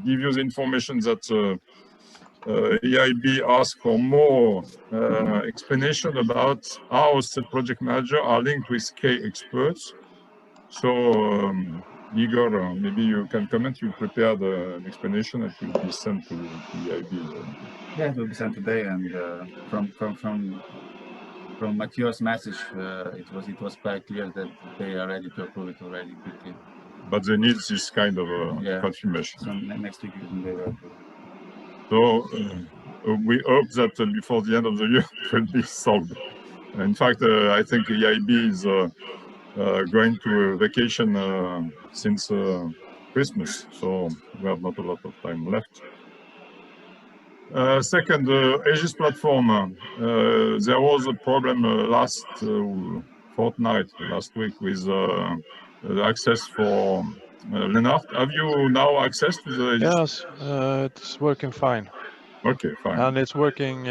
give you the information that EIB asked for more explanation about how the project manager are linked with key experts. So, Igor, maybe you can comment. You prepared an explanation that will be sent to EIB. Yeah, it will be sent today, and from Mathieu's message, it was quite clear that they are ready to approve it already quickly. But they need this kind of confirmation. So next week they will approve. So we hope that before the end of the year it will be solved. In fact, I think EIB is going to vacation since Christmas, so we have not a lot of time left. Second, Aegis platform. There was a problem last fortnight, last week, with access for Lennart. Have you now access to the Aegis? Yes, it's working fine. Okay, fine. And it's working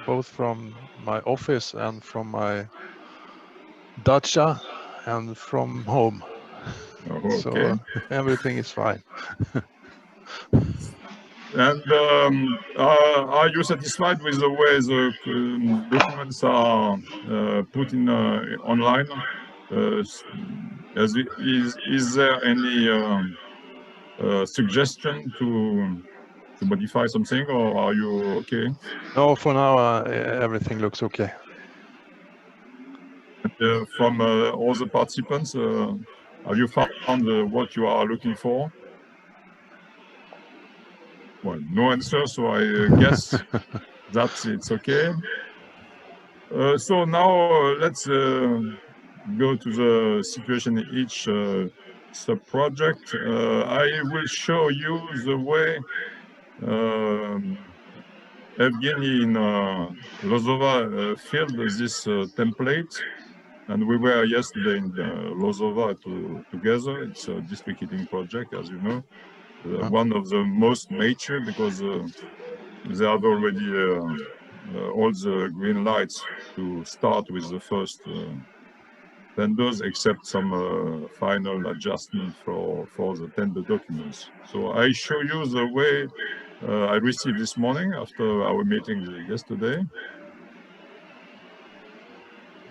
both from my office and from my dacha and from home. Okay. So everything is fine. And are you satisfied with the way the documents are put in online? Is there any suggestion to modify something, or are you okay? No, for now everything looks okay. And, from all the participants, have you found what you are looking for? Well, no answer, so I guess that it's okay. So now let's go to the situation in each sub-project. I will show you the way Evgeny in Lozova filled this template. And we were yesterday in Lozova together. It's a district heating project, as you know. One of the most mature, because they have already all the green lights to start with the first tenders, except some final adjustment for the tender documents. So I show you the way I received this morning after our meeting yesterday.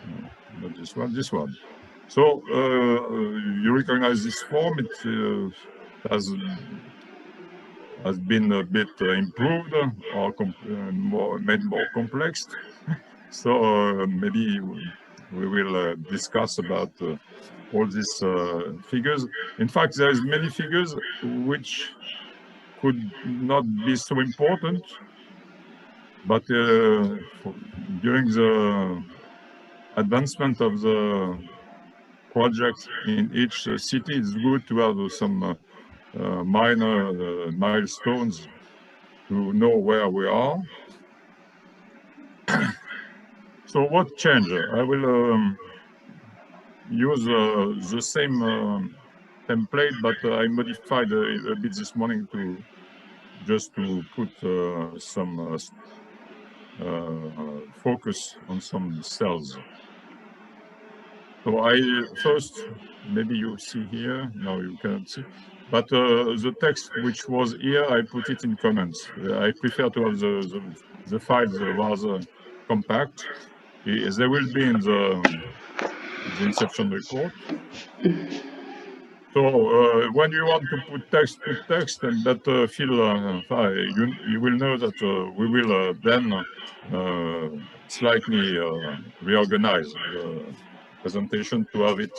No, not this one, this one. So you recognize this form. It has been a bit improved or made more complex. So maybe we will discuss about all these figures. In fact, there's many figures which could not be so important, but during the advancement of the project in each city, it's good to have some minor milestones to know where we are. So what changed? I will use the same template, but I modified a bit this morning to just to put some focus on some cells. So I first, maybe you see here, no, you cannot see, but the text which was here, I put it in comments. I prefer to have the files rather compact. They will be in the inception report. So when you want to put text, and that you will know that we will then slightly reorganize the presentation to have it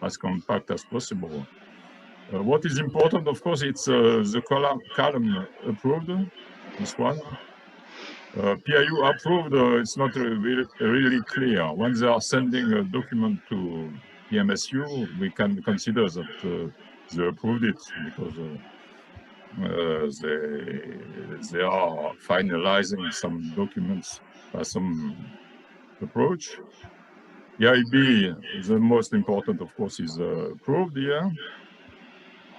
as compact as possible. What is important, of course, it's the column approved, this one. PIU approved, it's not really clear. When they are sending a document to PMSU, we can consider that they approved it because they are finalizing some documents by some approach. EIB, the most important, of course, is approved here,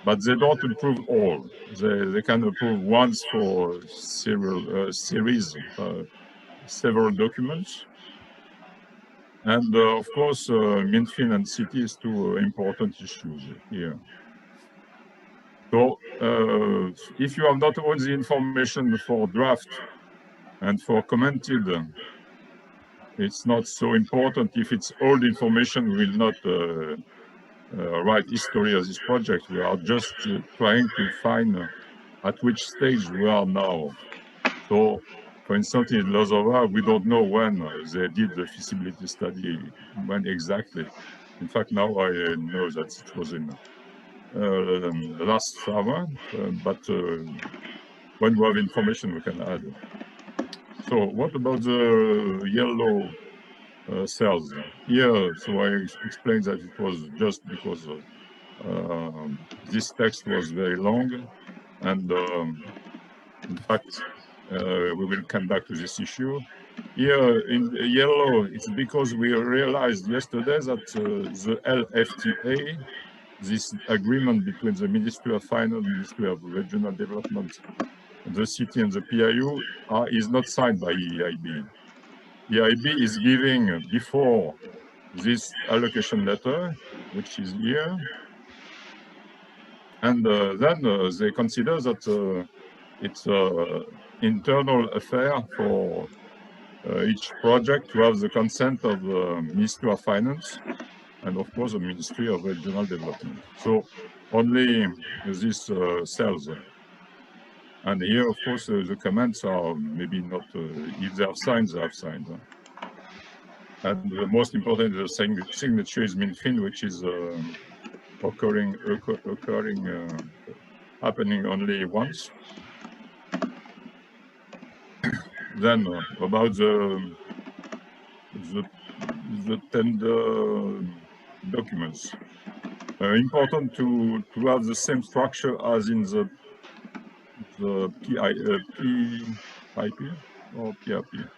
but they don't approve all. They can approve once for several documents. And of course, Minfin and city is two important issues here. So if you have not all the information for draft and for commented, it's not so important. If it's old information, we will not write history of this project. We are just trying to find at which stage we are now. So, for instance, in Lozova, we don't know when they did the feasibility study, when exactly. In fact, now I know that it was in last summer, but when we have information, we can add. So what about the yellow cells? Here, so I explained that it was just because this text was very long, and in fact, we will come back to this issue. Here in yellow, it's because we realized yesterday that the LFTA, this agreement between the Ministry of Finance, Ministry of Regional Development, the city and the PIU is not signed by EIB. EIB is giving before this allocation letter, which is here, and then they consider that it's an internal affair for each project to have the consent of the Ministry of Finance and, of course, the Ministry of Regional Development. So only this cells. And here, of course, the comments are maybe not, if they have signed, they have signed. And the most important is the signature is MinFin, which is happening only once. Then about the tender documents. Important to have the same structure as in the PIP or PRP.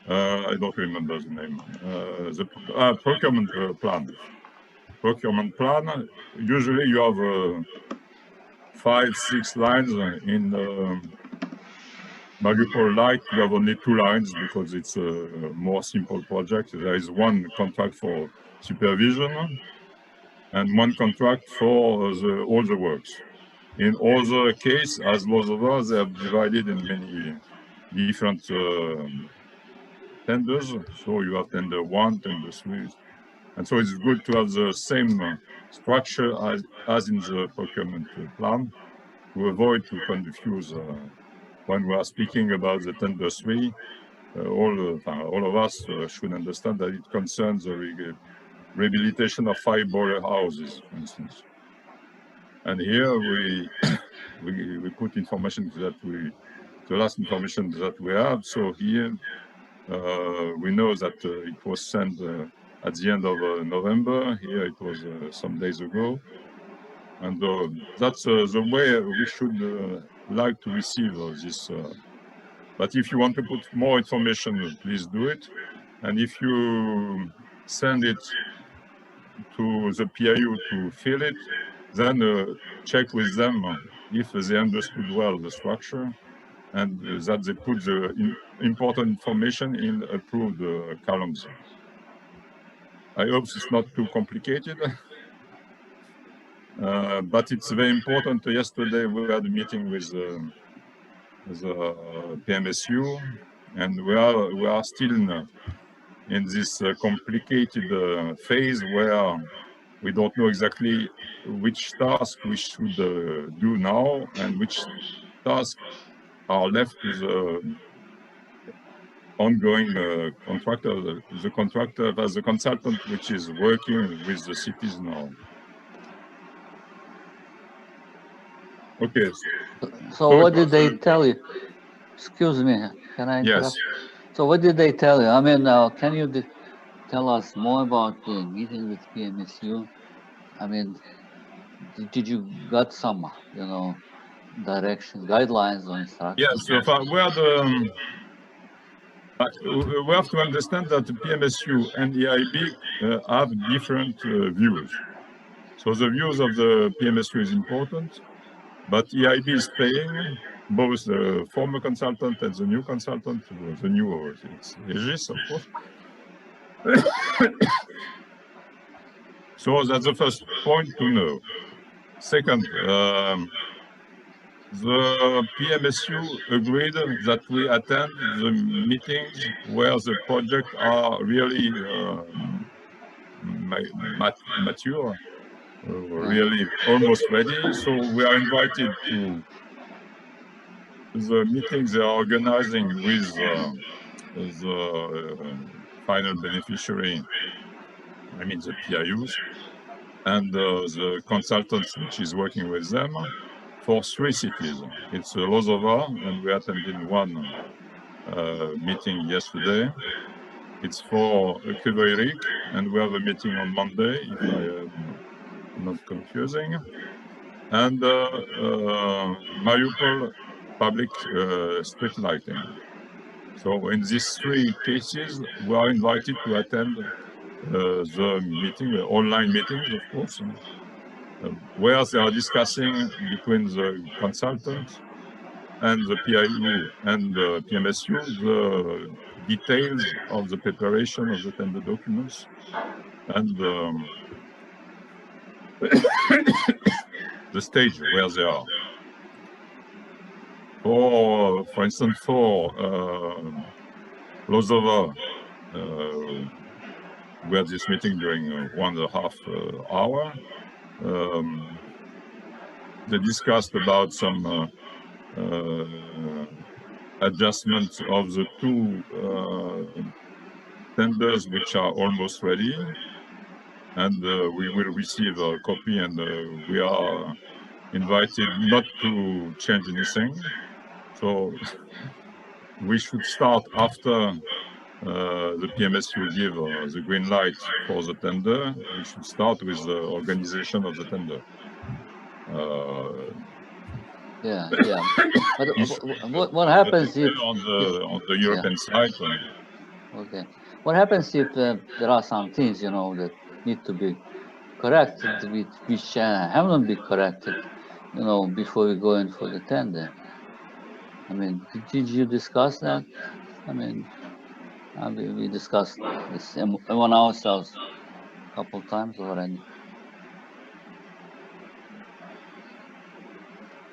I don't remember the name. The procurement plan. Procurement plan. Usually you have 5-6 lines. In Mariupol Light, you have only 2 lines because it's a more simple project. There is one contract for supervision and one contract for all the works. In other case, as Lozova, they have divided in many different tenders. So you have tender 1, tender 3. And so it's good to have the same structure as in the procurement plan to avoid to confuse when we are speaking about the tender 3. All of us should understand that it concerns the rehabilitation of 5 boiler houses, for instance. And here we put information that the last information that we have. So here we know that it was sent at the end of November. Here it was some days ago. And that's the way we should like to receive this. But if you want to put more information, please do it. And if you send it to the PIU to fill it, then check with them if they understood well the structure and that they put the important information in approved columns. I hope it's not too complicated, but it's very important. Yesterday we had a meeting with the PMSU, and we are still in this complicated phase where we don't know exactly which task we should do now and which tasks are left to the ongoing contractor, the contractor as a consultant, which is working with the cities now. Okay. So what did they tell you? Excuse me, can I interrupt? Yes. So what did they tell you? I mean, can you tell us more about the meeting with PMSU? I mean, did you got some, directions, guidelines or instructions? Yes, so we have to understand that the PMSU and EIB have different views. So the views of the PMSU is important, but EIB is paying both the former consultant and the new consultant, the new, it's Aegis, of course. So that's the first point to know. Second, the PMSU agreed that we attend the meetings where the projects are really mature, really almost ready. So we are invited to the meetings they are organizing with the final beneficiary, I mean the PIUs, and the consultants which is working with them for 3 cities. It's Lozova, and we attended one meeting yesterday. It's for Kryvyi, and we have a meeting on Monday, if I am not confusing. And Mariupol public street lighting. So in these 3 cases, we are invited to attend the meeting, online meetings, of course, where they are discussing between the consultant and the PIU and the PMSU the details of the preparation of the tender documents and the stage where they are. For instance, for Lozova, we had this meeting during 1.5 hour. They discussed about some adjustments of the 2 tenders which are almost ready, and we will receive a copy, and we are invited not to change anything. So we should start after the PMSU give the green light for the tender. We should start with the organization of the tender. Yeah. But what happens if on the European side? Okay. What happens if there are some things, that need to be corrected, which haven't been corrected, before we go in for the tender? I mean, did you discuss that? I mean, we discussed this among ourselves a couple of times already.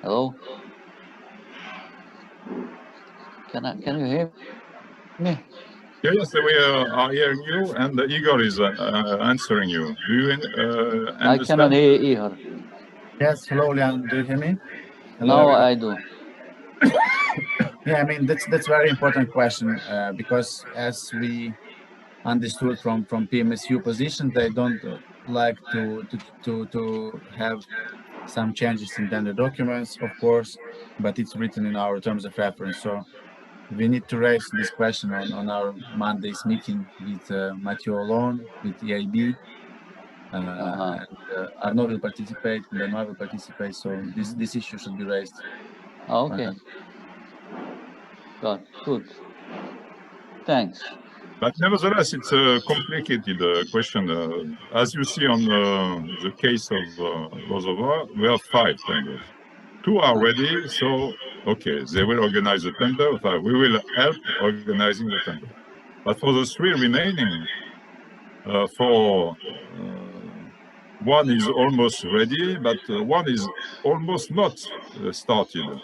Hello? Can you hear me? Yes, we are hearing you, and Igor is answering you. Do you understand? I cannot hear Igor. Yes, hello, Leon. Do you hear me? Now I do. Yeah, I mean that's very important question because as we understood from PMSU position, they don't like to have some changes in tender documents, of course, but it's written in our terms of reference. So we need to raise this question on our Monday's meeting with Mathieu alone, with EIB. And Arnaud will participate, and Benoit will participate. So this issue should be raised. Okay. Good. Thanks. But nevertheless, it's a complicated question. As you see on the case of Lozova, we have 5 tenders. 2 are ready, so okay, they will organize the tender. We will help organizing the tender. But for the 3 remaining, for one is almost ready, but one is almost not started.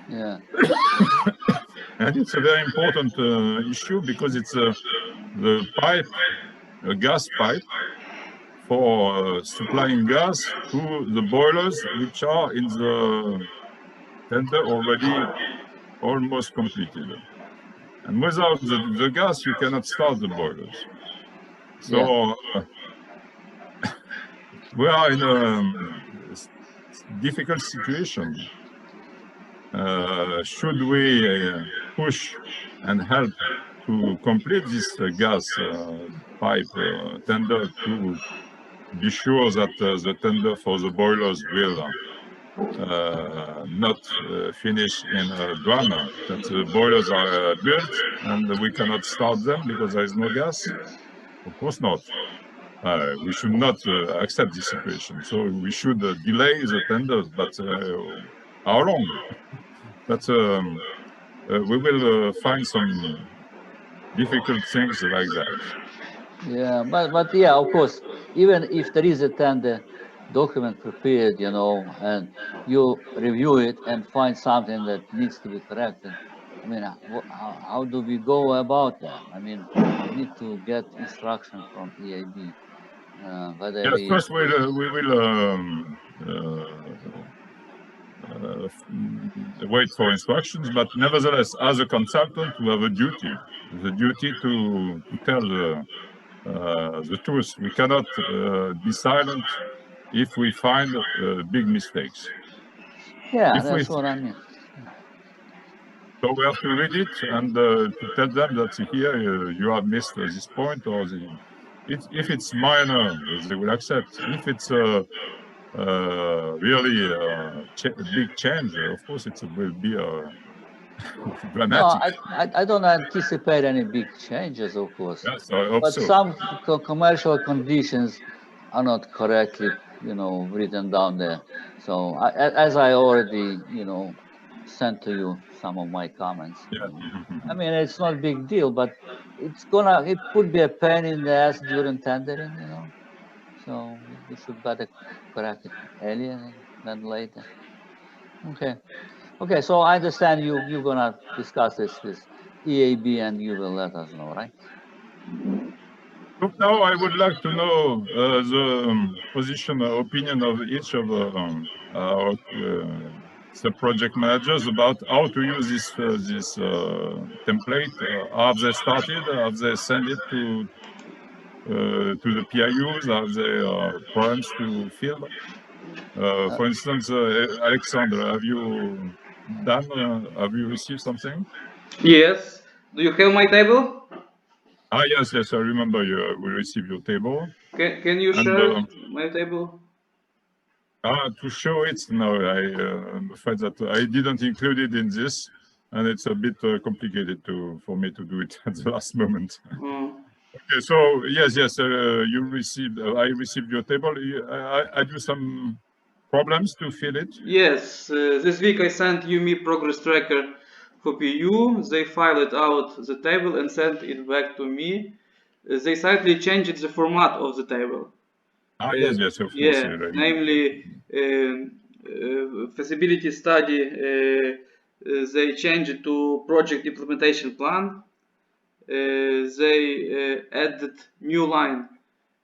Yeah. And it's a very important issue because it's the pipe, a gas pipe for supplying gas to the boilers which are in the tender already almost completed. And without the gas, you cannot start the boilers. So we are in a difficult situation. Should we push and help to complete this gas pipe tender to be sure that the tender for the boilers will not finish in a drama, that the boilers are built and we cannot start them because there is no gas? Of course not. We should not accept this situation. So we should delay the tenders, but how long? But we will find some difficult things like that. Yeah, but yeah, of course, even if there is a tender, document prepared, you know, and you review it and find something that needs to be corrected. I mean, how do we go about that? I mean, we need to get instruction from EIB. Whether Yes, we first we will wait for instructions, but nevertheless, as a consultant, we have a duty, the duty to tell the truth. We cannot be silent if we find big mistakes. yeah, If we that's what I mean. So we have to read it and to tell them that here you have missed this point, or if it's minor, they will accept. If it's really a big change, of course it will be No, dramatic. I don't anticipate any big changes, of course. Yes, I hope But so. some commercial conditions are not correctly, you know, written down there. So as I already, you know, sent to you some of my comments. Yeah. I mean, it's not a big deal, but it could be a pain in the ass during tendering, you know. So we should better correct it earlier than later. Okay. Okay, so I understand you're gonna discuss this with EAB and you will let us know, right? Now I would like to know the position, opinion of each of our the project managers about how to use this template. Have they started? Have they sent it to the PIUs? Have they problems to fill? For instance, Alexander, have you done? Have you received something? Yes. Do you have my table? Ah, yes, yes, I remember you. We received your table. Can you And, share my table? To show it, no, I'm afraid that I didn't include it in this, and it's a bit complicated for me to do it at the last moment. Okay, so yes, you received. I received your table. I do some problems to fill it. Yes. This week I sent UMI progress tracker for PU. They filed out the table and sent it back to me. They slightly changed the format of the table. Ah, yes, of course. Yeah, namely feasibility study. They changed to project implementation plan. They added new line,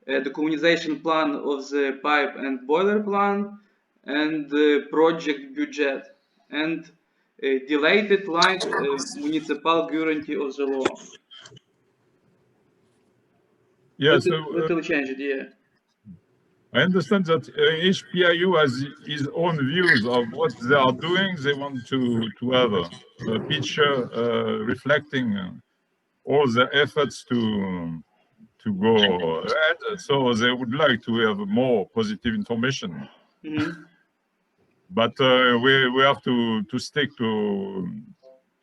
the communization plan of the pipe and boiler plan, and the project budget, and deleted line municipal guarantee of the law. Yeah, little changed, yeah. I understand that each PIU has his own views of what they are doing. They want to have a picture reflecting all the efforts to go ahead. So they would like to have more positive information. But we have to stick to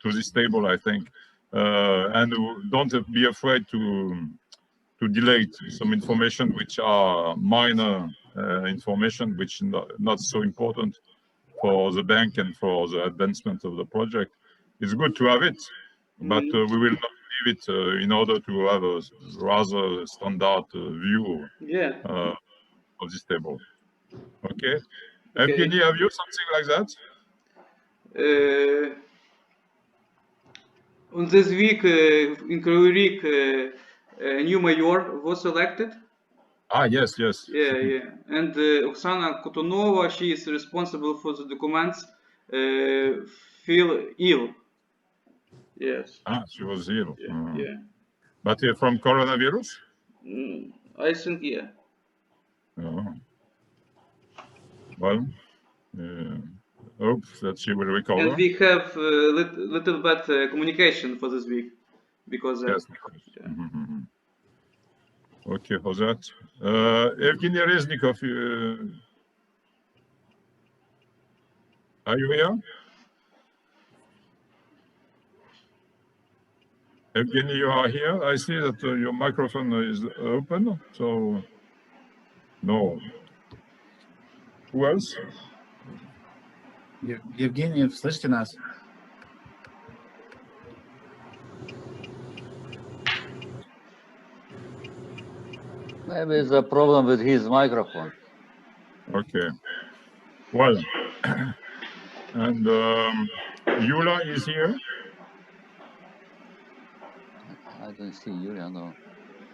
this table, I think, and don't be afraid to delete some information which are minor information, which not so important for the bank and for the advancement of the project. It's good to have it, but we will not leave it in order to have a rather standard view of this table. Okay. Evgeny, have you something like that? On this week, in Kryvyi a new mayor was elected. Ah, yes. Yeah. And Oksana Kotonova, she is responsible for the documents, feel ill. Yes. Ah, she was ill. Yeah. But from coronavirus? I think, yeah. Oh. Well, hope that she will recover. And we have little bit communication for this week because yes. Okay, for that. Evgeny Reznikov, are you here? Evgeny, you are here. I see that your microphone is open, so no. Who else? Евгений, слышите нас? Maybe it's a problem with his microphone. Okay. Well, and Yula is here. I don't see Yulia, no.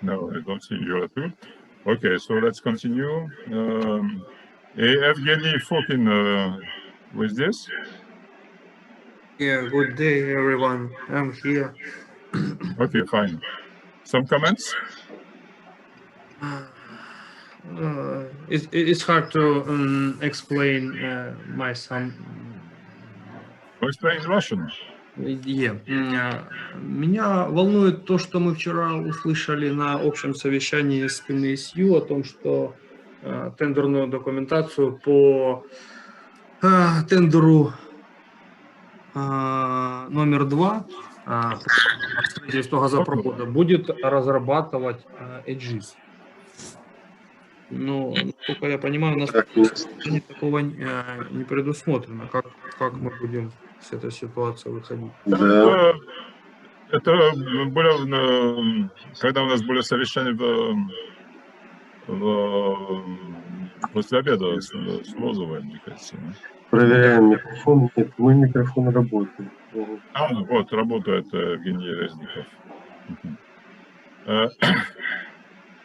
No, I don't see Yula too. Okay, so let's continue. Evgeny Fokin with this. Yeah, good day, everyone. I'm here. Okay, fine. Some comments? It's hard to explain my some. Explain Russian. Меня волнует то, что мы вчера услышали на общем совещании с ПМСЮ о том, что тендерную документацию по тендеру номер 2 строительство газопровода будет разрабатывать Эджис. Но, насколько я понимаю, у нас такого не предусмотрено. Как мы будем с этой ситуации выходить? Да. Это было, когда у нас были совещания после обеда с Лозовой, мне кажется. Проверяем микрофон. Нет, мой микрофон работает. Вот, работает Евгений Резников.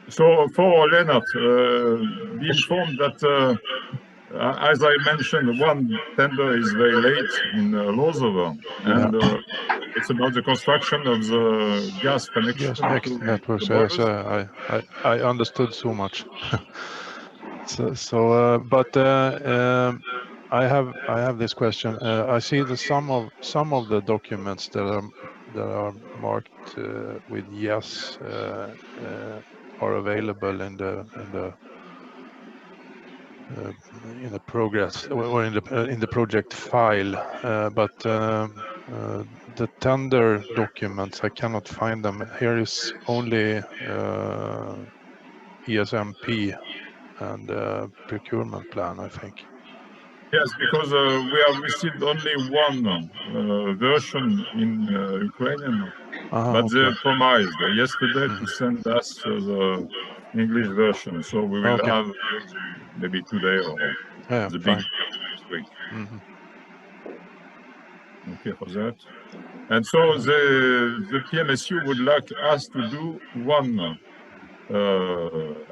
So for Leonard, be informed that, as I mentioned, one tender is very late in Lozovo, and it's about the construction of the gas connection. Yes, next networks. Yes, I understood so much. But I have this question. I see that some of the documents that are marked with yes are available in the progress or in the project file, but the tender documents, I cannot find them. Here is only ESMP and procurement plan, I think. Yes, because we have received only one version in Ukrainian, but okay. they promised yesterday to send us the English version. So we will have maybe today or the beginning of next week. Okay for that. And so the PMSU would like us to do one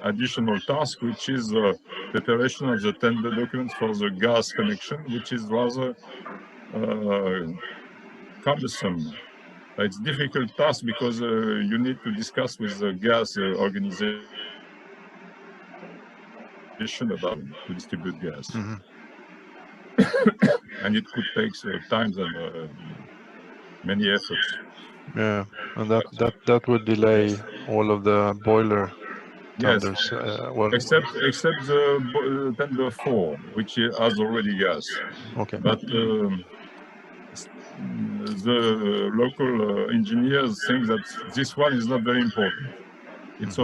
additional task, which is preparation of the tender documents for the gas connection, which is rather cumbersome. It's a difficult task because you need to discuss with the gas organization about to distribute gas. And it could take time and many efforts. Yeah, and that would delay all of the boiler tenders. Yes, except the tender 4, which has already gas. Okay. But the local engineers think that this one is not very important. It's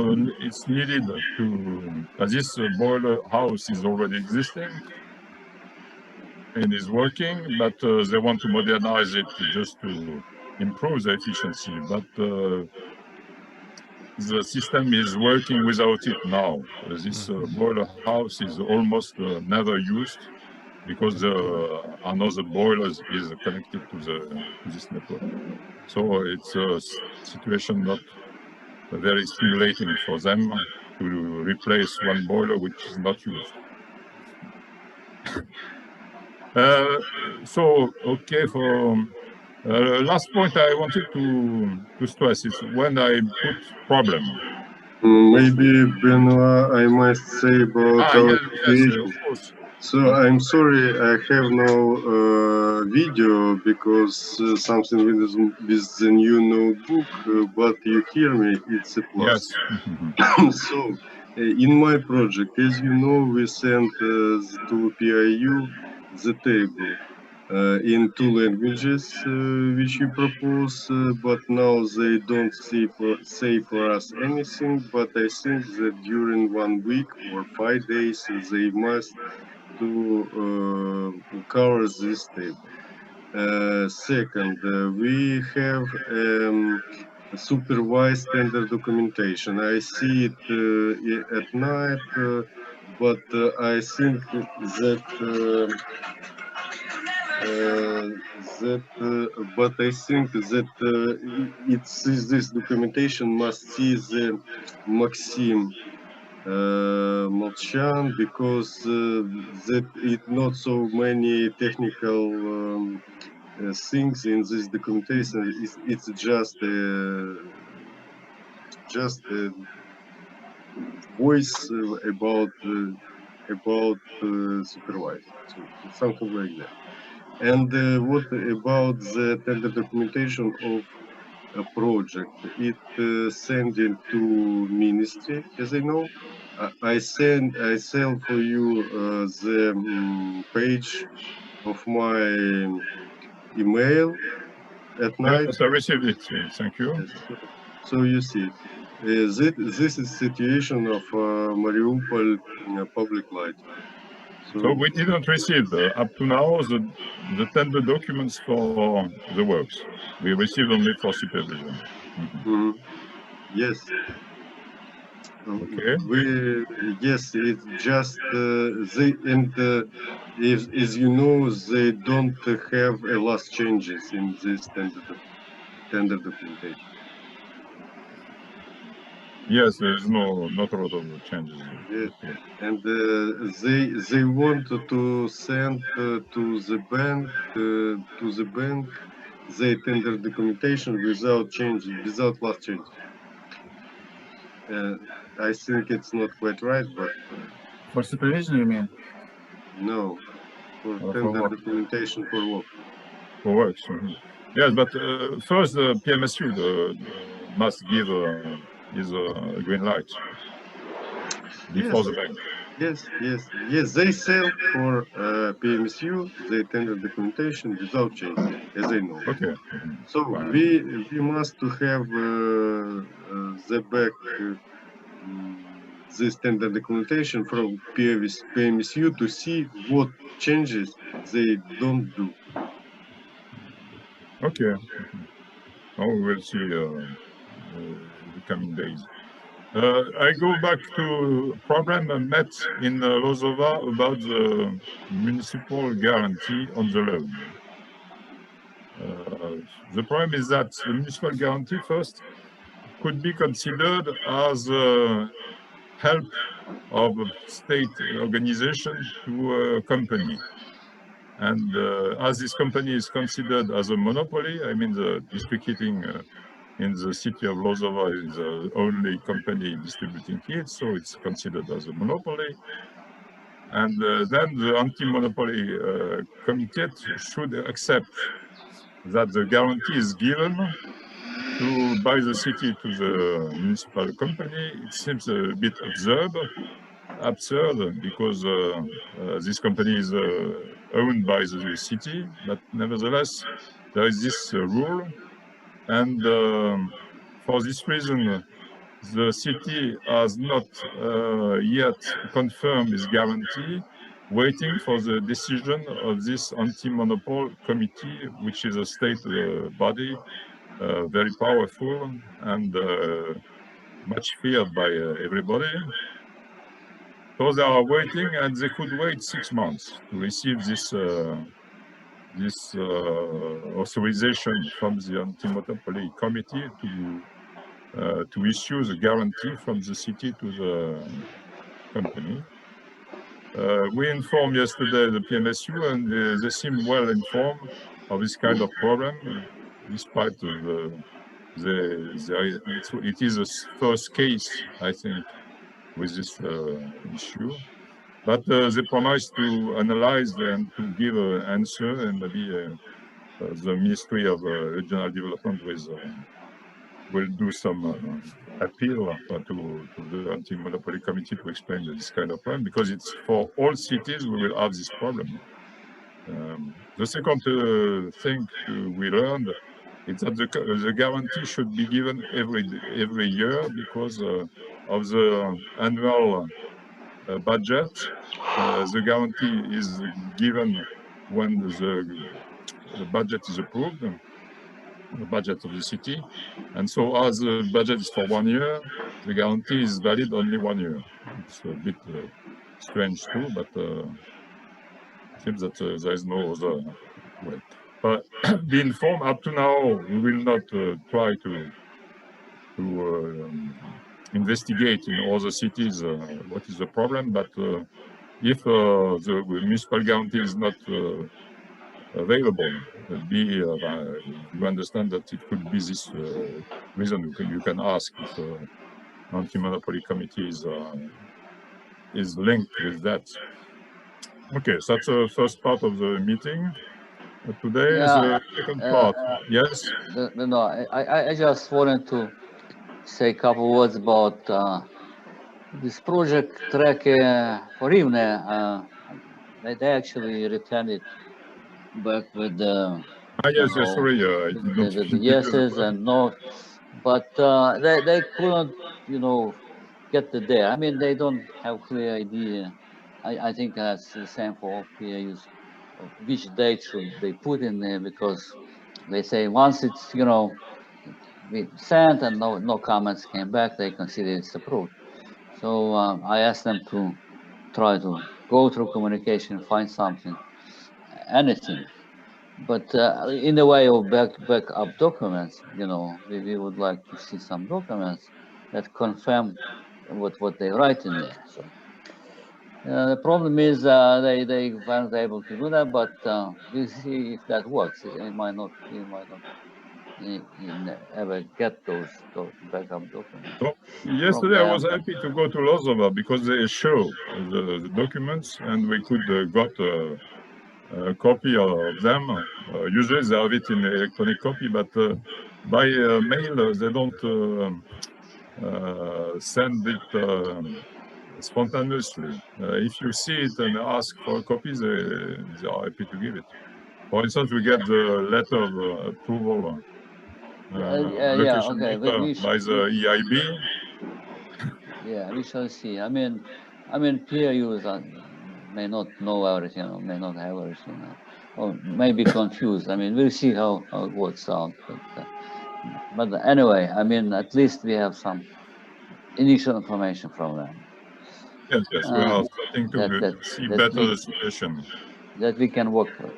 needed to, this boiler house is already existing and is working, but they want to modernize it just to improve the efficiency. But the system is working without it now. This boiler house is almost never used because another boiler is connected to this network. So it's a situation not very stimulating for them to replace one boiler which is not used. Okay, for last point I wanted to stress is when I put problem. Maybe, Benoit, I must say about our situation. Of course. So I'm sorry I have no video because something with the new notebook, but you hear me, it's a plus. Yes. So in my project, as you know, we sent to PIU the table in 2 languages which you propose, but now they don't say for us anything, but I think that during 1 week or 5 days they must to cover this table. Second, we have supervised tender documentation. I see it at night, but I think that but I think that it's this documentation must see the Maxim Molchan, because that it not so many technical things in this documentation. It's just a voice about supervisor, so something like that. And what about the tender documentation of a project? It sending to ministry, as I know. I sell for you the page of my email at night. Yes, I received it. Thank you. Yes. So you see, this is situation of Mariupol public lighting. So we didn't receive up to now the tender documents for the works. We received only for supervision. Mhm. Yes. Okay. Yes, it's just they, and as you know, they don't have a last changes in this tender documentation. Yes, there's not a lot of changes. Yes, Okay. and they want to send to the bank the tender documentation without changes, without last changes. I think it's not quite right, but For supervision, you mean? no, for For tender what? documentation for work. For works. Yes, but first the PMSU must give his green light before Yes, the bank. yes. They sell for PMSU the tender documentation without change, as I know. Okay. So Fine. we must to have the back this tender documentation from PMSU to see what changes they don't do. Okay. Oh, we will see the coming days. I go back to problem met in Lozova about the municipal guarantee on the loan. The problem is that the municipal guarantee first could be considered as help of a state organization to a company. And as this company is considered as a monopoly, I mean the district heating in the city of Lozova is the only company distributing heat, so it's considered as a monopoly. And then the anti-monopoly committee should accept that the guarantee is given by the city to the municipal company. It seems a bit absurd because this company is owned by the city, but nevertheless there is this rule, and for this reason the city has not yet confirmed its guarantee, waiting for the decision of this anti-monopoly committee, which is a state body, very powerful and much feared by everybody. So they are waiting, and they could wait 6 months to receive this authorization from the anti-monopoly committee to issue the guarantee from the city to the company. We informed yesterday the PMSU, and they seem well informed of this kind of problem, despite of it is a first case, I think, with this issue. But they promised to analyze and to give an answer, and maybe the Ministry of Regional Development will do some appeal to the anti-monopoly committee to explain this kind of problem, because it's for all cities we will have this problem. The second thing we learned is that the guarantee should be given every year because of the annual budget. The guarantee is given when the budget is approved, the budget of the city. And so as the budget is for 1 year, the guarantee is valid only 1 year. It's a bit strange too, but it seems that there is no other way. But be informed, up to now, we will not try to investigate in other cities what is the problem, but if the municipal guarantee is not available, you understand that it could be this reason. You can ask if anti-monopoly committee is linked with that. Okay, so that's the first part of the meeting. Today is the second part. Yes? No, I just wanted to say a couple words about this project track for Rivne. They actually returned it back with the yes, sorry, I with didn't the hear yeses and no, but they couldn't, get the there. I mean, they don't have clear idea. I think that's the same for all PAUs. Which date should they put in there, because they say once it's we sent and no comments came back, they consider it's approved. So I asked them to try to go through communication, find something, anything. But in the way of backup documents, we would like to see some documents that confirm what they write in there. So the problem is they weren't able to do that, but we'll see if that works. We might not ever get those backup documents. So, yesterday I was happy to go to Lozova because they show the documents and we could got a copy of them. Usually they have it in electronic copy, but by mail they don't send it spontaneously. If you see it and ask for a copy, they are happy to give it. For instance, we get the letter of approval, location letter by the EIB. Yeah, we shall see. I mean, PAUs may not know everything, or may not have everything, or may be confused. I mean, we'll see how it works out. But anyway, I mean, at least we have some initial information from them. Yes, we are starting to see better the situation. That we can work with.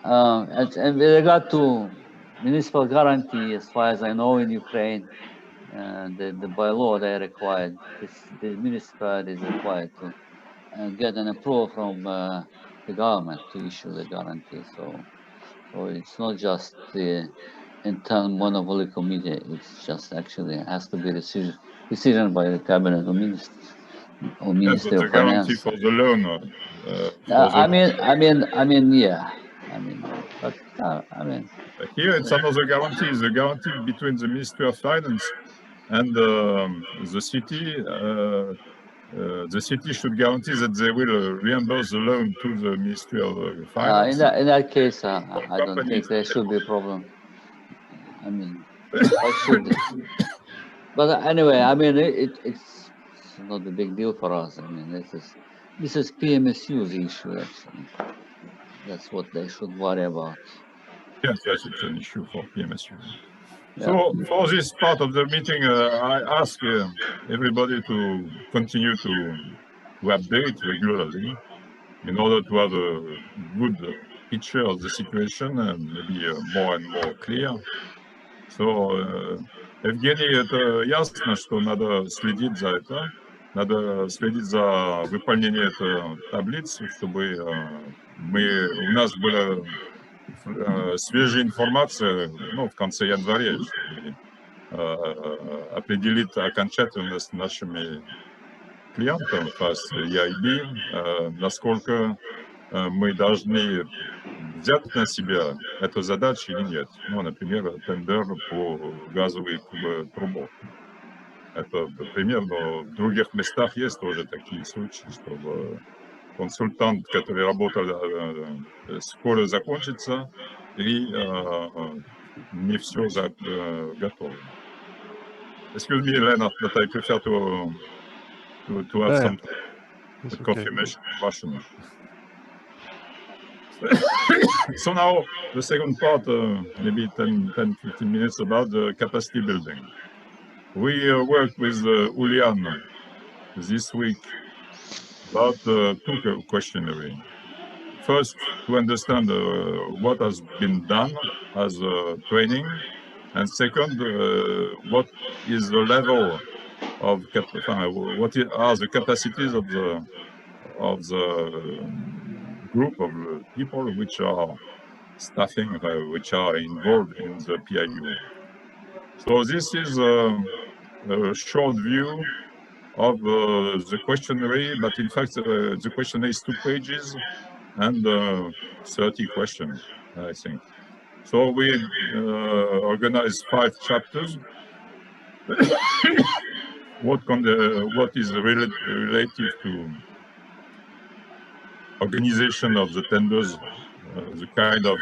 And with regard to municipal guarantee, as far as I know, in Ukraine, the by law they are required. The municipality is required to get an approval from the government to issue the guarantee. So it's not just the internal monopoly committee. It's just actually has to be a decision by the cabinet or ministers or Ministry of Guarantee Finance. for the loan. But I mean. Here it's another guarantee. The guarantee between the Ministry of Finance and the city. The city should guarantee that they will reimburse the loan to the Ministry of Finance. In that case, I don't think there should be a problem. I mean, why should they? But anyway, I mean, it's not a big deal for us. I mean, this is PMSU's issue, actually. That's what they should worry about. Yes, it's an issue for PMSU. Yeah. So for this part of the meeting, I ask everybody to continue to update regularly in order to have a good picture of the situation and maybe more and more clear. So, Евгений, это ясно, что надо следить за это, надо следить за выполнением этой таблицы, чтобы у нас была свежая информация, в конце января, чтобы определить окончательность нашими клиентам, EIB, насколько мы должны взять на себя эту задачу или нет. Например, тендер по газовой трубе. Это пример, но в других местах есть тоже такие случаи, что консультант, который работал, скоро закончится, и не все готово. Excuse me, Lennart, but I prefer to have some confirmation Russian. So now the second part, maybe 10-15 minutes about the capacity building. We worked with Ulian this week about two questionnaire. First, to understand what has been done as training, and second, what is the level of what are the capacities of the group of people which are staffing, which are involved in the PIU. So this is a short view of the questionnaire, but in fact the questionnaire is 2 pages and 30 questions, I think. So we organized 5 chapters. What is relative to organization of the tenders, the kind of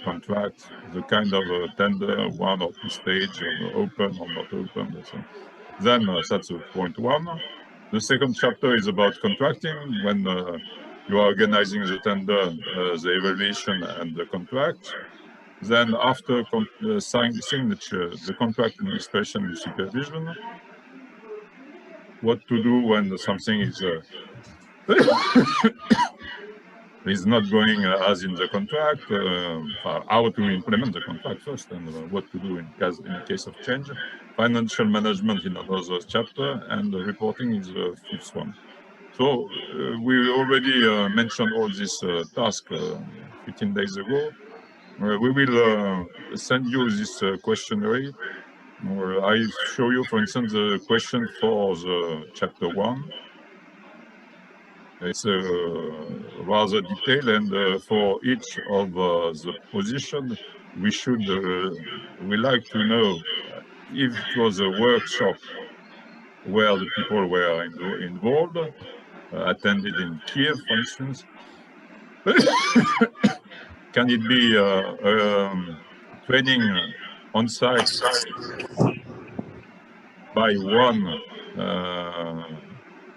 contract, the kind of tender, 1 or 2 stage, open or not open. Then that's point 1. The second chapter is about contracting, when you are organizing the tender, the evaluation and the contract. Then after signature, the contract administration and supervision. What to do when something is not going as in the contract, how to implement the contract first, and what to do in case of change. Financial management in another chapter, and reporting is the 5th one. So we already mentioned all this task 15 days ago. We will send you this questionnaire. I show you, for instance, the question for the chapter 1. It's rather detailed, and for each of the position, we like to know if it was a workshop where the people were involved, attended in Kiev, for instance. Can it be training on site by one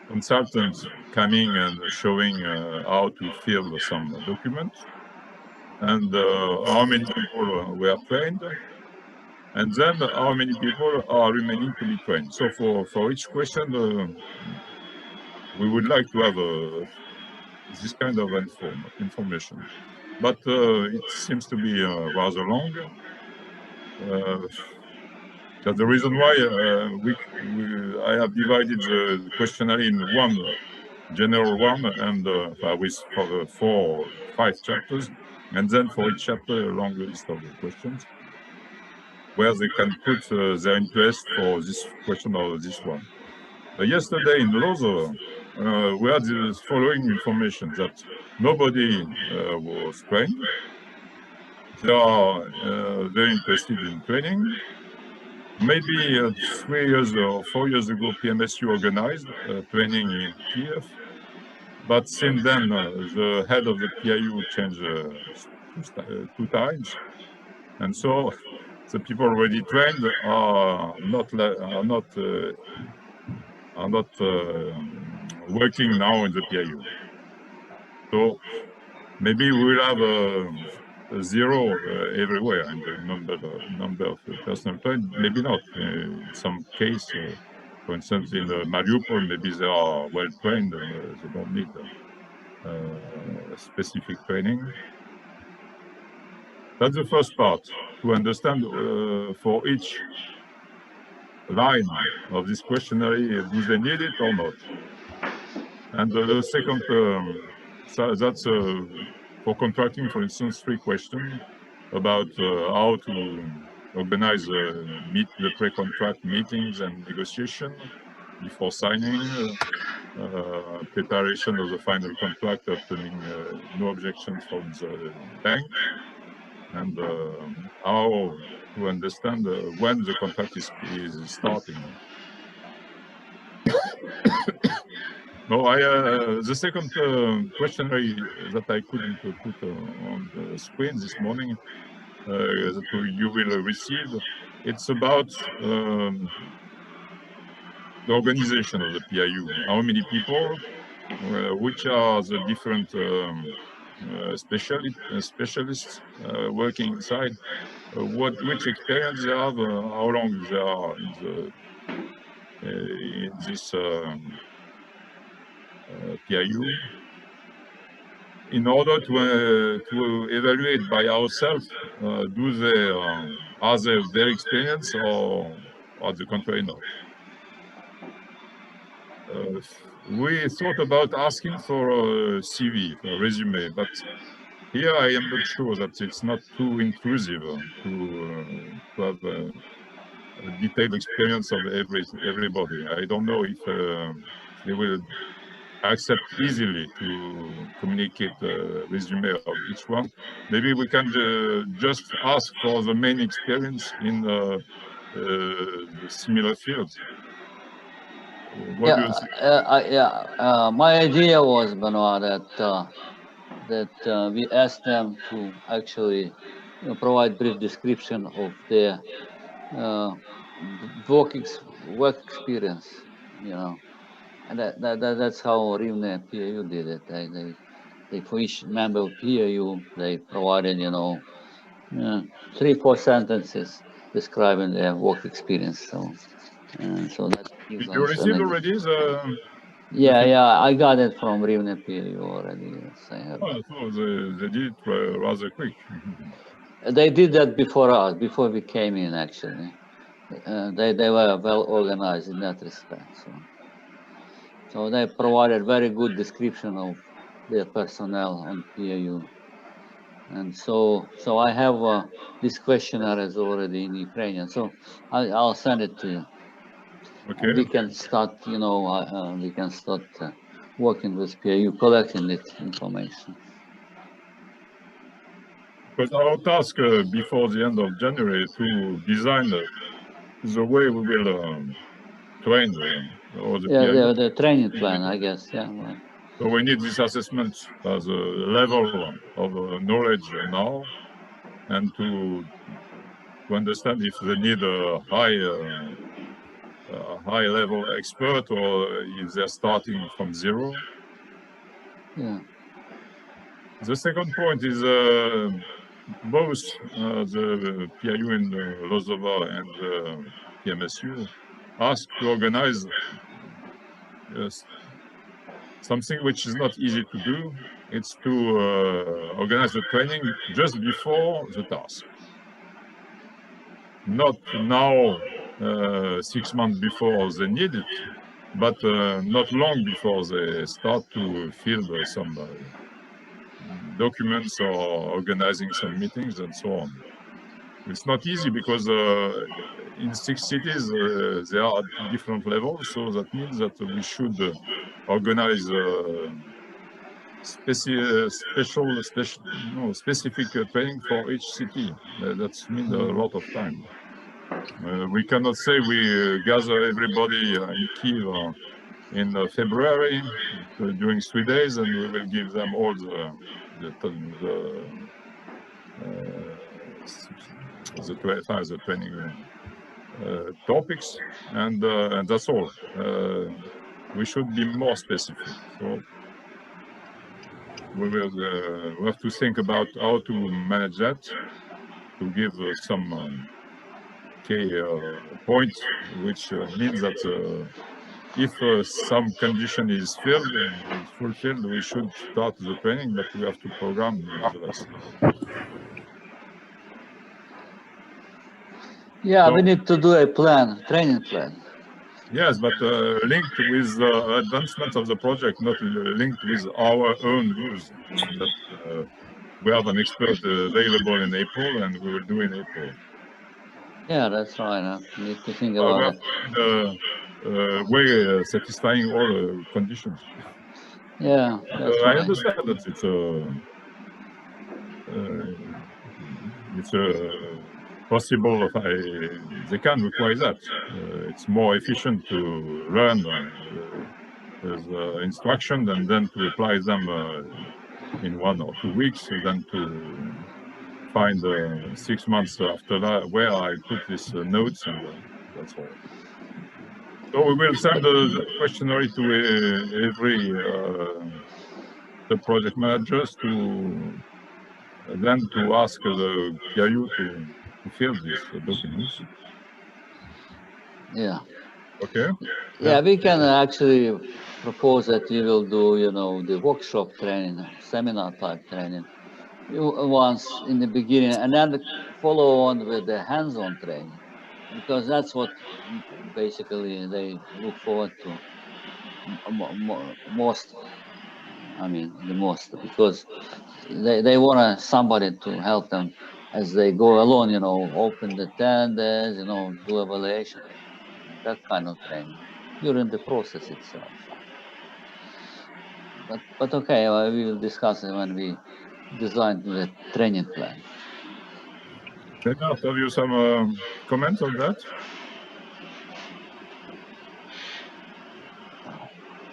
consultant coming and showing how to fill some documents, and how many people were trained, and then how many people are remaining to be trained. So for each question, we would like to have this kind of information. But it seems to be rather long. That's the reason why I have divided the questionnaire in one general one, and with 5 chapters, and then for each chapter a long list of questions where they can put their interest for this question or this one. Yesterday in Lozo, we had the following information: that nobody was trained. They are very interested in training. Maybe 3 years or 4 years ago, PMSU organized training in Kiev. But since then, the head of the PIU changed 2 times. And so the people already trained are not working now in the PIU. So maybe we will have a 0 everywhere in the number of personnel trained. Maybe not. In some case, for instance, in Mariupol, maybe they are well trained and they don't need specific training. That's the first part, to understand for each line of this questionnaire, do they need it or not? And the second, that's for contracting, for instance, 3 questions about how to organize the pre-contract meetings and negotiation before signing, preparation of the final contract, obtaining no objections from the bank, and how to understand when the contract is starting. No, the second questionnaire that I couldn't put on the screen this morning, that you will receive, it's about the organization of the PIU. How many people, which are the different specialists working inside, which experience they have, how long they are in this PIU in order to evaluate by ourselves, are they very experienced or the contrary not? We thought about asking for a CV, for a resume, but here I am not sure that it's not too intrusive to have a detailed experience of everybody. I don't know if they will accept easily to communicate the resume of each one. Maybe we can just ask for the main experience in the similar fields. What do you think? My idea was, Benoit, that we asked them to actually provide brief description of their work experience, and that's how Rivne PIU did it. They for each member of PIU they provided 3-4 sentences describing their work experience. So that gives Did you us receive already the? Yeah, I got it from Rivne PIU already. Yes, I have. Oh, so they did it rather quick. They did that before us, before we came in. Actually, they were well organized in that respect. So they provided very good description of their personnel on PIU. And so I have this questionnaire is already in Ukrainian, so I'll send it to you. Okay. And we can start, working with PIU, collecting this information. Because our task before the end of January to design the way we will train all the PIU. The training plan, I guess. Yeah. Right. So we need this assessment as a level of knowledge now, and to understand if they need a high level expert or if they're starting from zero. Yeah. The second point is both the PIU in Lozova and PMSU asked to organize something which is not easy to do. It's to organize the training just before the task. Not now, 6 months before they need it, but not long before they start to fill some documents or organizing some meetings and so on. It's not easy because in 6 cities they are at different levels, so that means that we should organize specific training for each city. That means a lot of time. We cannot say we gather everybody in Kiev in February during 3 days, and we will give them all the training topics, and that's all. We should be more specific. So we have to think about how to manage that, to give some key points, which means that if some condition is fulfilled, we should start the training, but we have to program nevertheless. Yeah, so we need to do a training plan. Yes, but linked with the advancement of the project, not linked with our own views. That we have an expert available in April, and we will do in April. Yeah, that's right. We need to think about it. Way satisfying all conditions. Yeah, that's right. I understand that it's possible. They can require that. It's more efficient to learn the instruction and then to apply them in 1 or 2 weeks than to find 6 months after that where I put these notes, and that's all. So we will send the questionnaire to every the project managers to ask the PIU to fill these documents. Yeah. Okay. Yeah, we can actually propose that we will do, the workshop training, seminar type training, once in the beginning, and then follow on with the hands-on training, because that's what basically they look forward to most. I mean, the most, because they want somebody to help them as they go along, open the tenders, do evaluation, that kind of training during the process itself. But okay, we will discuss it when we design the training plan. Lennart, have you some comments on that?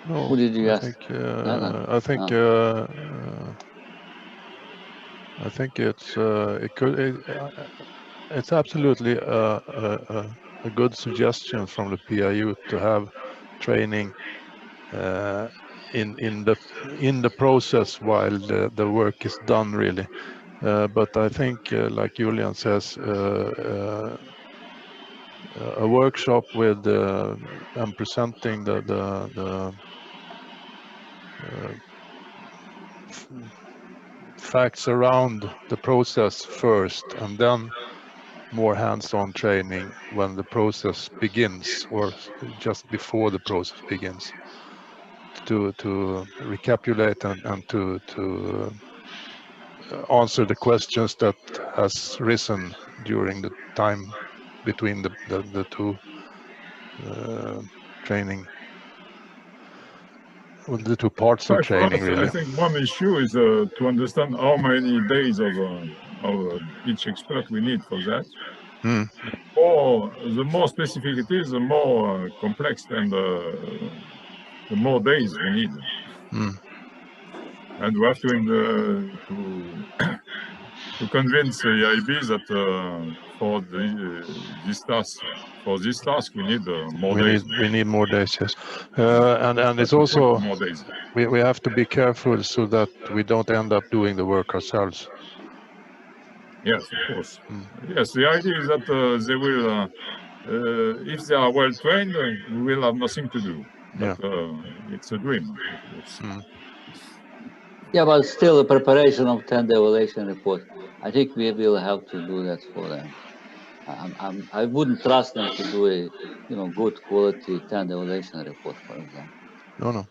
No, Who did you ask? I think it's absolutely a good suggestion from the PIU to have training in the process while the work is done, really. But I think, like Julian says, a workshop with and presenting the facts around the process first, and then more hands-on training when the process begins, or just before the process begins, to recapitulate and to answer the questions that has risen during the time between the two training, the two parts of training, really. I think one issue is to understand how many days of each expert we need for that. Or the more specific it is, the more complex, and the more days we need. And we have to convince the EIB that for this task we need more days. We need more days, yes. And it's also more days. We have to be careful so that we don't end up doing the work ourselves. Yes, of course. Yes, the idea is that they will, if they are well trained, we will have nothing to do. But it's a dream, of course. Yeah, but still, the preparation of tender evaluation report, I think we will have to do that for them. I wouldn't trust them to do a, good quality tender evaluation report, for example. No.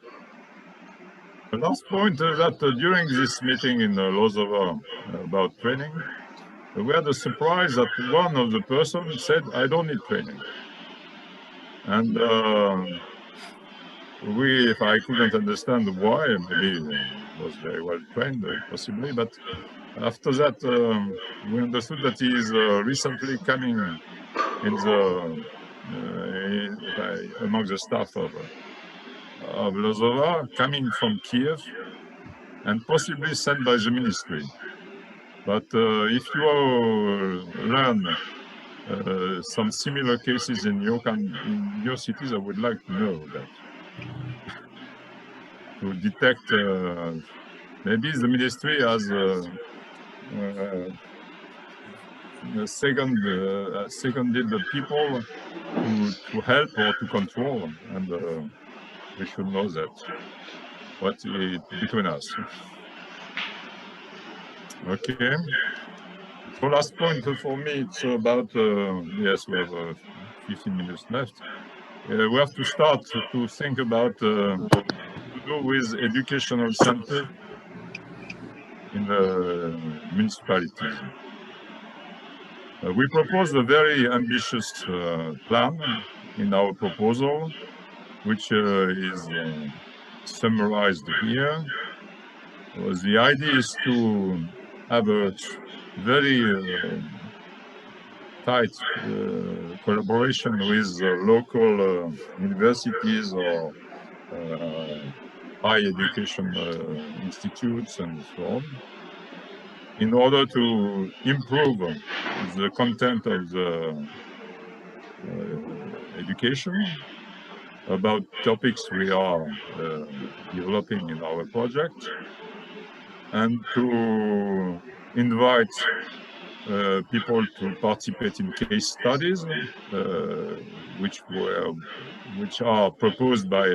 The last point is that during this meeting in Lozova about training, we had a surprise that one of the persons said, "I don't need training," and if I couldn't understand why, maybe he was very well trained, possibly, but after that, we understood that he is recently coming in among the staff of Lozova, coming from Kiev, and possibly sent by the ministry. But if you learn some similar cases in your cities, I would like to know that. To detect, maybe the ministry has seconded the people to help or to control, and we should know that. What is between us? Okay. So last point for me, it's about yes, we have 15 minutes left. We have to start to think about to do with educational centers in the municipalities. We propose a very ambitious plan in our proposal, which is summarized here. The idea is to have a very tight collaboration with local universities or high education institutes and so on, in order to improve the content of the education about topics we are developing in our project, and to invite people to participate in case studies, which are proposed by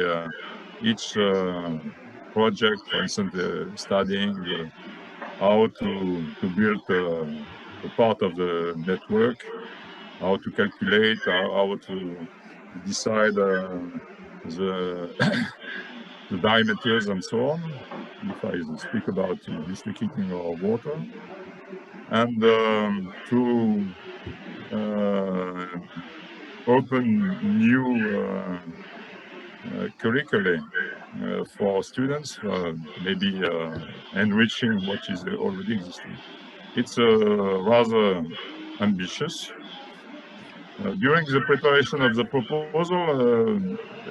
each project. For instance, studying how to build a part of the network, how to calculate, how to decide the the diameters and so on. If I speak about district heating or water, and to open new curricula for students, maybe enriching what is already existing. It's rather ambitious. During the preparation of the proposal,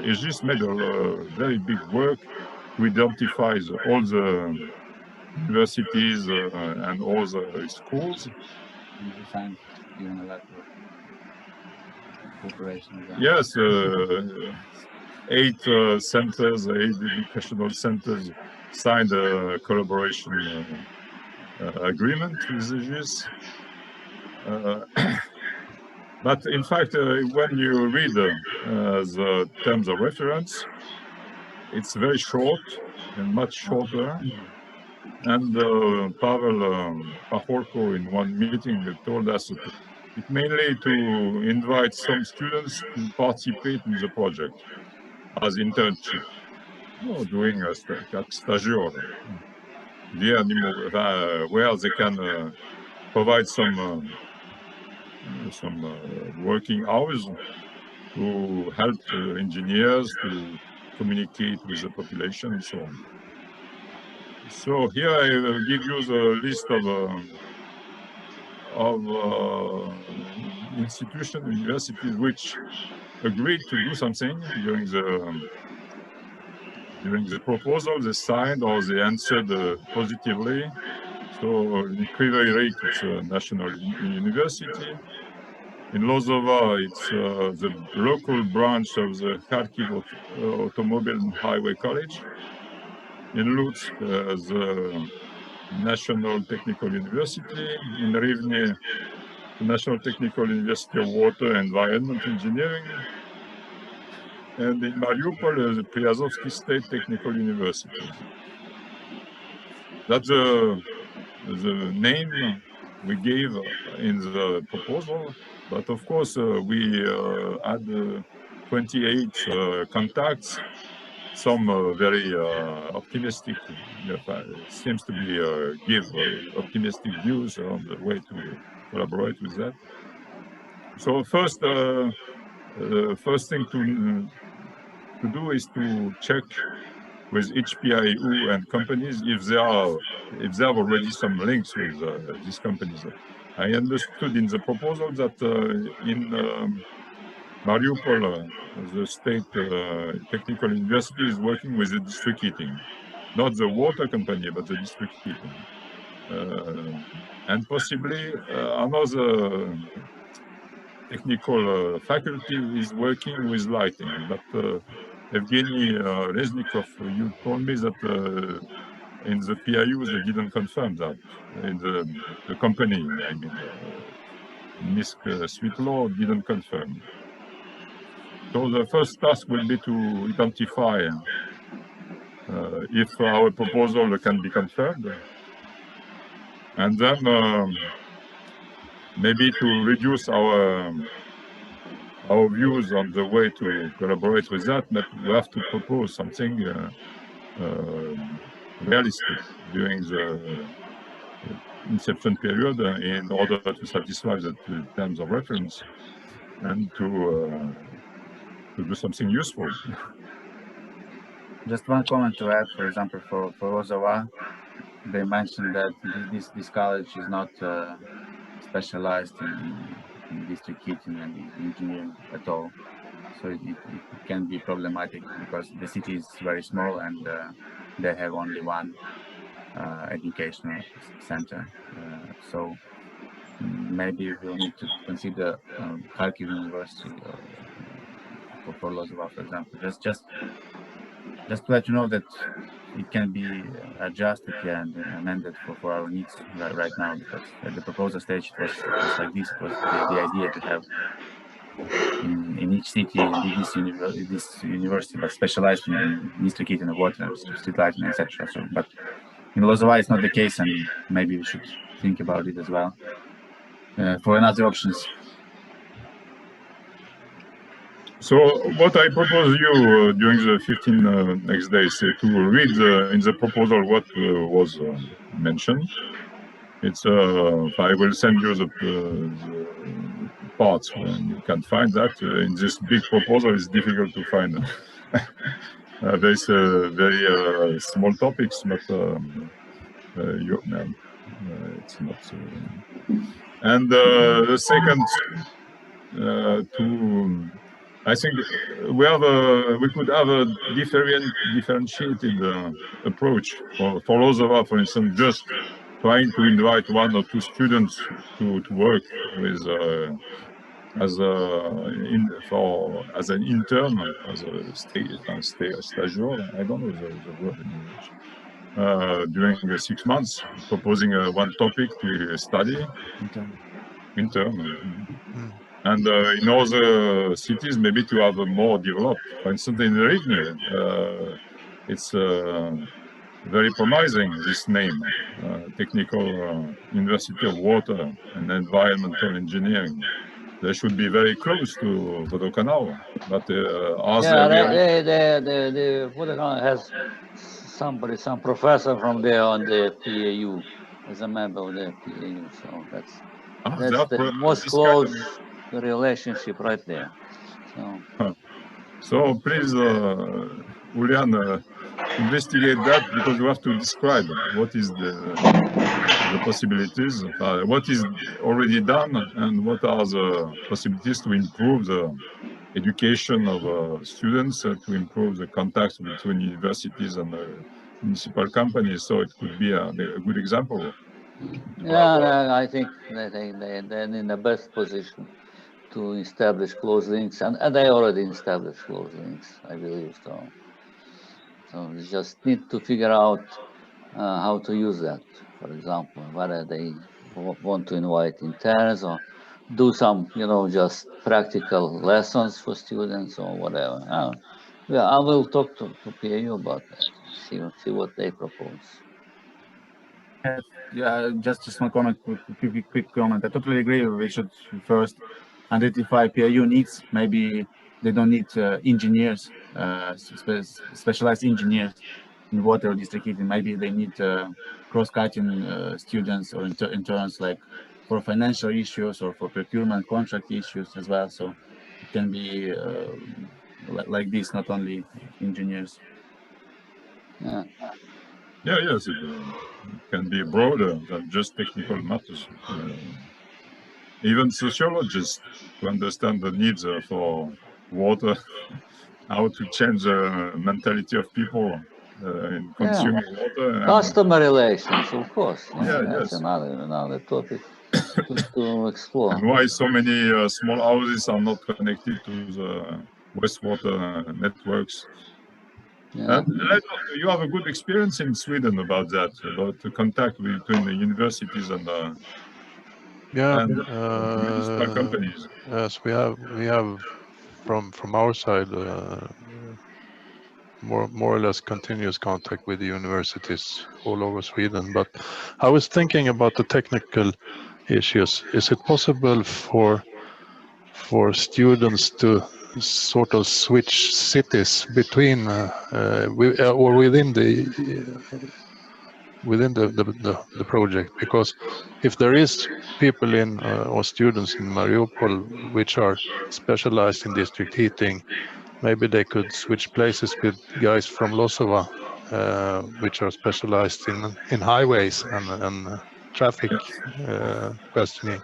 Egis made a very big work to identify all the universities and all the schools. You signed even a letter of cooperation with them. Yes, 8 centers, 8 educational centers signed a collaboration agreement with Egis. But in fact, when you read the terms of reference, it's very short and much shorter. And Pavel Pahorko in one meeting told us that it's mainly to invite some students to participate in the project as internship, doing a stagiaire, where they can provide some working hours to help engineers to communicate with the population and so on. So here I will give you the list of institutions, universities which agreed to do something during the proposal. They signed or they answered positively. So in Kryvyi Rih, it's a national university. In Lozova, it's the local branch of the Kharkiv Automobile and Highway College. In Lutsk, the National Technical University. In Rivne, the National Technical University of Water and Environment Engineering. And in Mariupol, the Priazovsky State Technical University. That's the name we gave in the proposal. But of course, we had 28 contacts, some very optimistic, seems to be give optimistic views on the way to collaborate with that. So first thing to do is to check with each PIU and companies if they have already some links with these companies. I understood in the proposal that in Mariupol, the state technical university is working with the district heating, not the water company, but the district heating. And possibly another technical faculty is working with lighting, but Evgeny Reznikov, you told me that in the PIUs they didn't confirm that. In the company, I mean, Nisk Svitlo didn't confirm. So the first task will be to identify if our proposal can be confirmed, and then maybe to reduce our views on the way to collaborate with that, but we have to propose something realistic during the inception period in order to satisfy the terms of reference and to do something useful. Just one comment to add, for example, for Lozova, they mentioned that this college is not specialized in district heating and engineering at all. So it can be problematic because the city is very small and they have only one educational center. So maybe we'll need to consider Kharkiv University or for Lozova, for example. Just just to let you know that it can be adjusted, yeah, and amended for our needs right now, because at the proposal stage it was like this. It was the idea to have in each city this university, but specialized in district heating and water, street lighting, etc. So, but in Lozova it's not the case, and maybe we should think about it as well for another options. So what I propose you during the 15 next days to read in the proposal what was mentioned. It's I will send you the parts when you can find that. In this big proposal, it's difficult to find. There's very small topics, but it's not. And the second, I think we could have a differentiated approach for Lozova, for instance, just trying to invite 1 or 2 students to work with as an intern, as a stagiaire. I don't know the word in English. During 6 months, proposing one topic to study. Intern. And in other cities, maybe to have a more developed. For instance, in Rivne, it's very promising, this name, Technical University of Water and Environmental Engineering. They should be very close to Vodokanal, but the Vodokanal has some professor from there on the PAU as a member of the PAU, so that's the most close relationship right there. So please, Julian, investigate that, because you have to describe what is the possibilities, what is already done, and what are the possibilities to improve the education of students, to improve the contacts between universities and municipal companies. So it could be a good example. Yeah, I think they're in the best position to establish close links, and they already established close links, I believe. So we just need to figure out how to use that. For example, whether they want to invite interns or do some, just practical lessons for students or whatever. I will talk to PAU about that. See what they propose. Yeah, just one comment, quick comment. I totally agree. We should first identify PAU needs. Maybe they don't need engineers, specialized engineers in water or district heating. Maybe they need cross-cutting students or interns, like for financial issues or for procurement contract issues as well. So it can be like this, not only engineers. Yeah. Yes, it can be broader than just technical matters. Even sociologists, to understand the needs for water, how to change the mentality of people in consuming water. Customer relations, of course. That's yes. another topic to explore. And why so many small houses are not connected to the wastewater networks. Yeah. You have a good experience in Sweden about that, about the contact between the universities and municipal companies. Yes, we have from our side more or less continuous contact with the universities all over Sweden. But I was thinking about the technical issues. Is it possible for students to sort of switch cities between or within the project? Because if there is people in or students in Mariupol which are specialized in district heating, maybe they could switch places with guys from Lozova, which are specialized in highways and traffic questioning.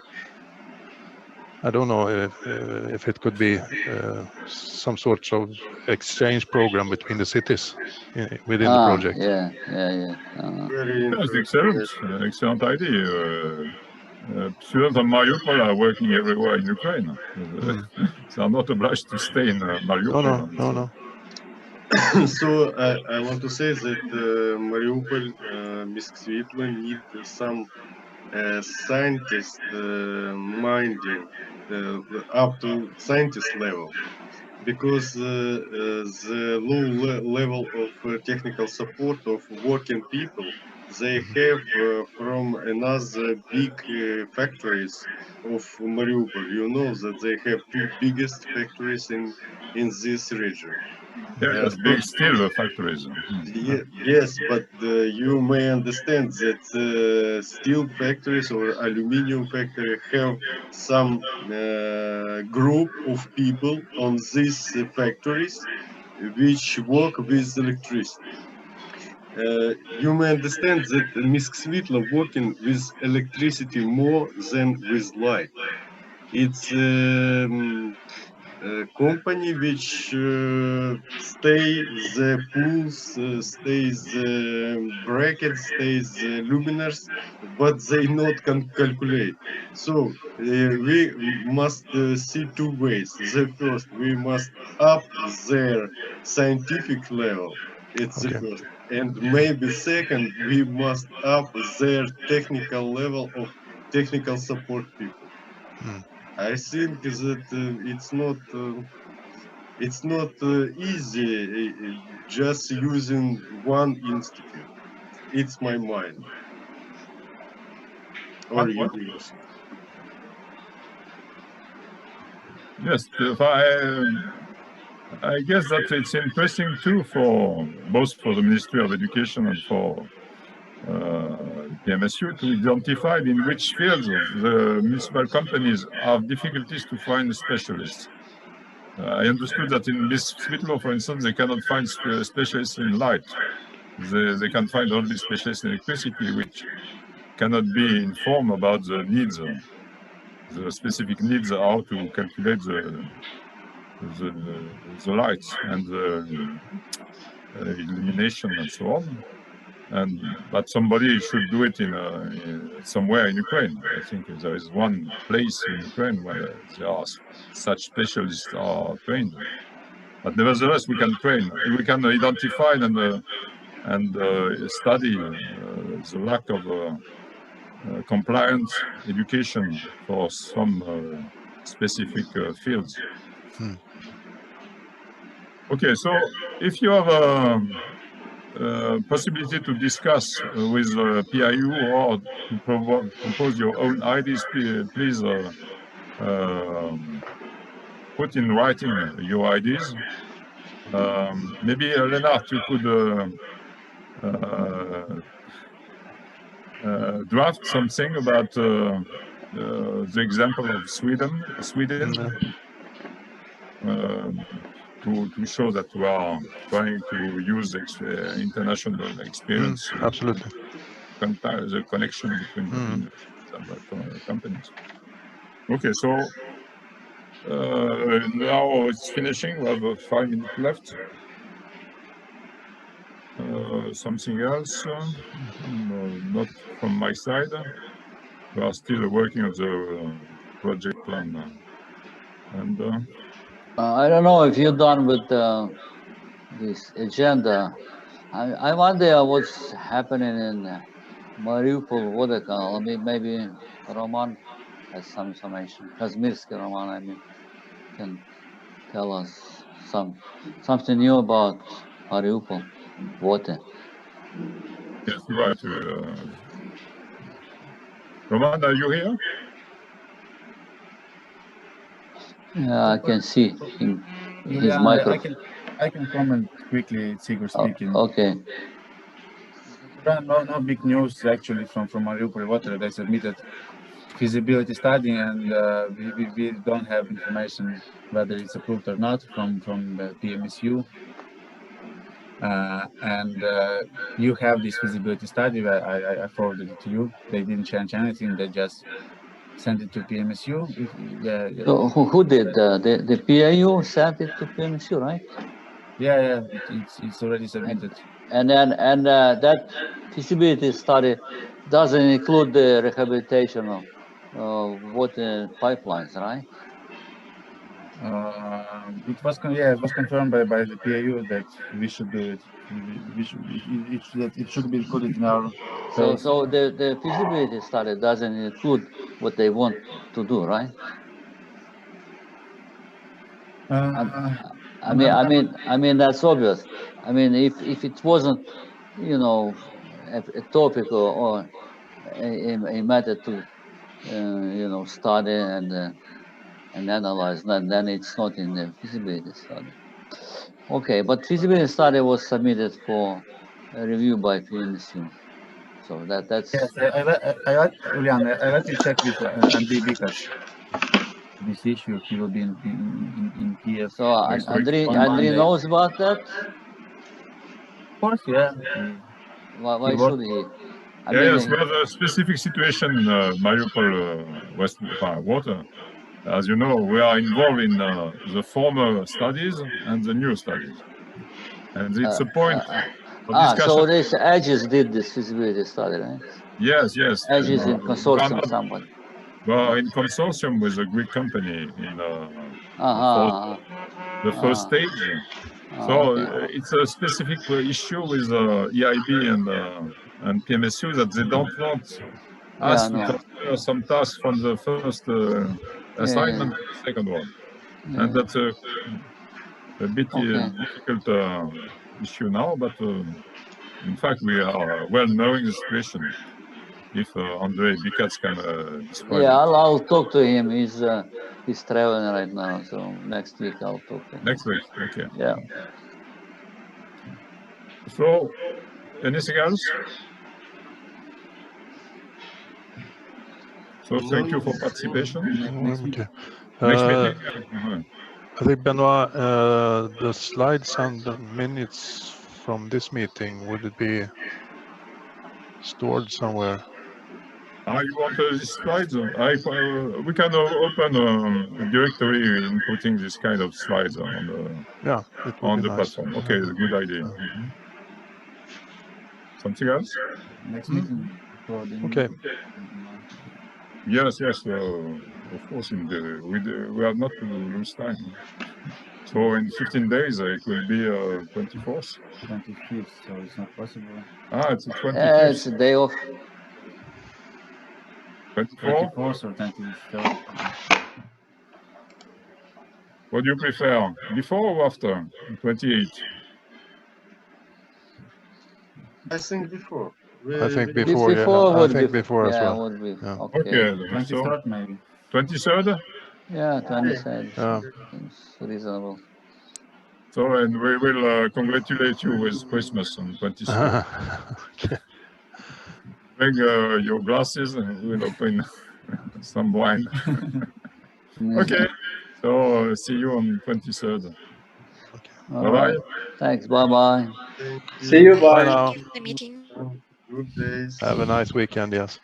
I don't know if it could be some sort of exchange program between the cities within the project. Yeah. Very Excellent idea. Students of Mariupol are working everywhere in Ukraine. They are not obliged to stay in Mariupol. No. So I want to say that Mariupol, Miskvitlo need some scientist minding up to scientist level, because the level of technical support of working people they have from another big factories of Mariupol. You know that they have two biggest factories in this region. Yes, big steel factories. Yes, but you may understand that steel factories or aluminium factory have some group of people on these factories which work with electricity. You may understand that Miskvitlo working with electricity more than with light. It's company which stay the pools, stay the brackets, stay the luminaires, but they not can calculate. So we must see two ways. The first, we must up their scientific level. It's the Okay. first. And maybe second, we must up their technical level of technical support people. Hmm. I think that it's not easy just using one institute. It's my mind. Or you. Yes, I guess that it's interesting too for both for the Ministry of Education and for PMSU to identify in which fields the municipal companies have difficulties to find specialists. I understood that in Svitlo, for instance, they cannot find specialists in light. They can find only specialists in electricity, which cannot be informed about the needs, the specific needs, how to calculate the lights and the illumination and so on. But somebody should do it in somewhere in Ukraine. I think there is one place in Ukraine where there are such specialists are trained. But nevertheless, we can train. We can identify and study the lack of compliant education for some specific fields. Hmm. Okay, so if you have a possibility to discuss with PIU or to propose your own ideas, please put in writing your ideas. Maybe Lennart, you could draft something about the example of Sweden, to show that we are trying to use international experience. Absolutely. The connection between companies. Okay, so now it's finishing. We have 5 minutes left. Something else? No, not from my side. We are still working on the project plan. And I don't know if you're done with this agenda. I wonder what's happening in Mariupol, Vodokal. I mean, maybe Roman has some information. Kazmirski Roman, I mean, can tell us something new about Mariupol water. yes, right. Roman, are you here? Yeah, I can see him. His Yeah, microphone. I can comment quickly. It's Igor speaking. Okay. No big news actually from Mariupol Water. They submitted feasibility study, and we don't have information whether it's approved or not from the PMSU. And you have this feasibility study. I forwarded it to you. They didn't change anything. They just sent it to PMSU. So who did the PIU sent it to PMSU, right? Yeah, it's already submitted. And then that feasibility study doesn't include the rehabilitation of water pipelines, right? It was confirmed by the PIU that we should do it. It should be included in our. So the feasibility study doesn't include what they want to do, right? I mean that's obvious. I mean, if it wasn't, you know, a topic or a matter to, you know, study and analyze, then it's not in the feasibility study. Okay, but feasibility study was submitted for review by PMSU. So that's. Yes, Julian, I let you check with Andrei Bikac this issue. He will be in Kiev. So Andrei knows about that. Of course, yeah. Why should he? Yes, we have a specific situation in Mariupol West water. As you know, we are involved in the former studies and the new studies. And it's a point of discussion. So this Aegis did this feasibility study, right? Yes. Aegis in consortium with somebody. Well, in consortium with a Greek company in the first stage. So it's a specific issue with EIB and PMSU that they don't want us to transfer some tasks from the first assignment to the second one. And that's a bit difficult issue now, but in fact we are well knowing the situation. If Andrei Bikac can describe it. I'll talk to him. He's traveling right now, so next week I'll talk to him. Next week, okay. Yeah. So, anything else? So thank you for participation. Okay. Next meeting. I think, Benoit, the slides and the minutes from this meeting, would it be stored somewhere? You want these slides? We can open a directory inputting this kind of slides on the platform. Okay, that's a good idea. Something else? Next meeting. Okay. Yes. Of course, we have not to lose time. So in 15 days, it will be 24th. 25th, so it's not possible. It's the 25th. It's a day off. 24th or 23rd. What do you prefer, before or after 28? I think before. I think before, I think before as well. Would be. Yeah. Okay. 23rd maybe. 23rd? Yeah, 23rd. Seems reasonable. So, and we will congratulate you with Christmas on 23rd. Bring your glasses and we'll open some wine. Okay. So, see you on 23rd. Bye-bye. Thanks. Bye-bye. Thank you. See you. Bye. Bye now. The meeting. Good days. Have a nice weekend, yes.